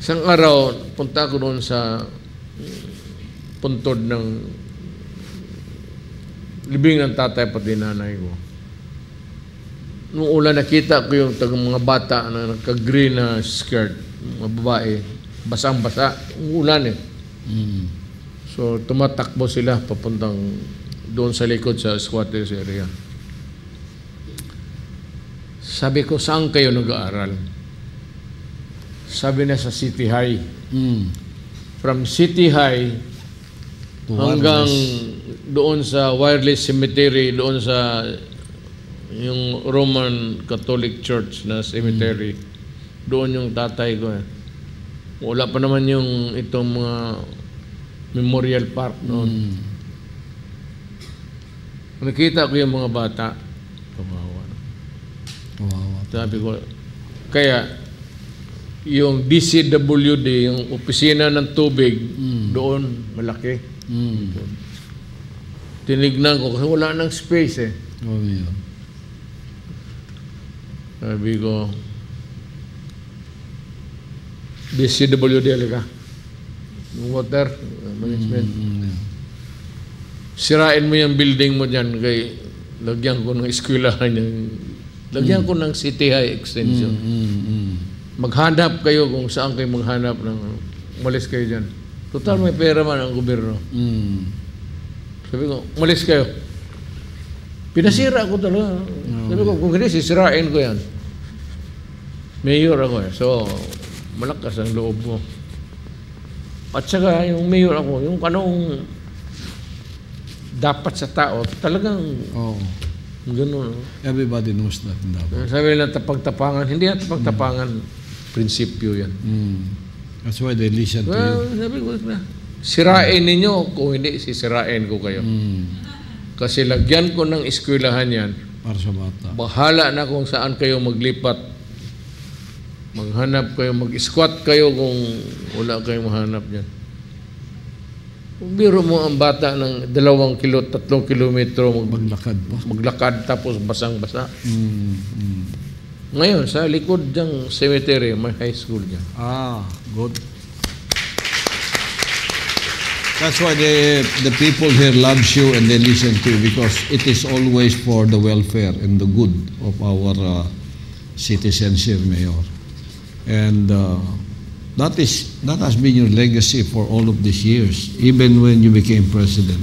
Isang araw, punta ko doon sa puntod ng libing ng tatay pati nanay ko. Noong una nakita ko yung mga bata na nagka-green na skirt, mga babae, basang-basa, ulan eh. So tumatakbo sila papuntang doon sa likod sa squatters area. Sabi ko, saan kayo nag-aaral? Sabi na sa City High. From City High hanggang doon sa Wireless Cemetery, doon sa yung Roman Catholic Church na cemetery. Doon yung tatay ko eh. Wala pa naman yung itong mga Memorial Park noon. Nakita ko yung mga bata. Kawawa. Sabi ko, kaya yung DCWD, yung opisina ng tubig, doon, malaki. Tinignan ko kasi wala nang space eh. Sabi ko, DCWD alika. Yung water management. Sirain mo yung building mo dyan, kay lagyan ko ng eskwelahan yan. Lagyan ko ng City High Extension. Maghanap kayo kung saan kayo maghanap ng umalis kayo dyan. Total may pera man ang gobyerno. Sabi ko, umalis kayo. Pinasira ko talaga. Sabi ko, kung hindi, sisirain ko yan. Mayor ako eh. So, malakas ang loob ko. At saka, yung mayor ako, yung anong dapat sa tao, talagang gano'n. Everybody knows that. Sabi nila tapag-tapangan. Hindi yan tapag-tapangan. Prinsipyo yan. That's why they listen to you. Sabi ko na, sirain ninyo, kung hindi, sisirain ko kayo. Kasi lagyan ko ng eskwelahan yan. Para sa bata. Bahala na kung saan kayo maglipat. Maghanap kayo, mag-squat kayo kung wala kayong mahanap dyan. Kung biro mo ang bata ng 2 kilo, 3 kilometro maglakad pa. Maglakad tapos basang-basa. Ngayon, sa likod diyang cemetery, may high school dyan. Good. That's why the people here loves you and they listen to you because it is always for the welfare and the good of our citizens here, Mayor. And that has been your legacy for all of these years, even when you became president.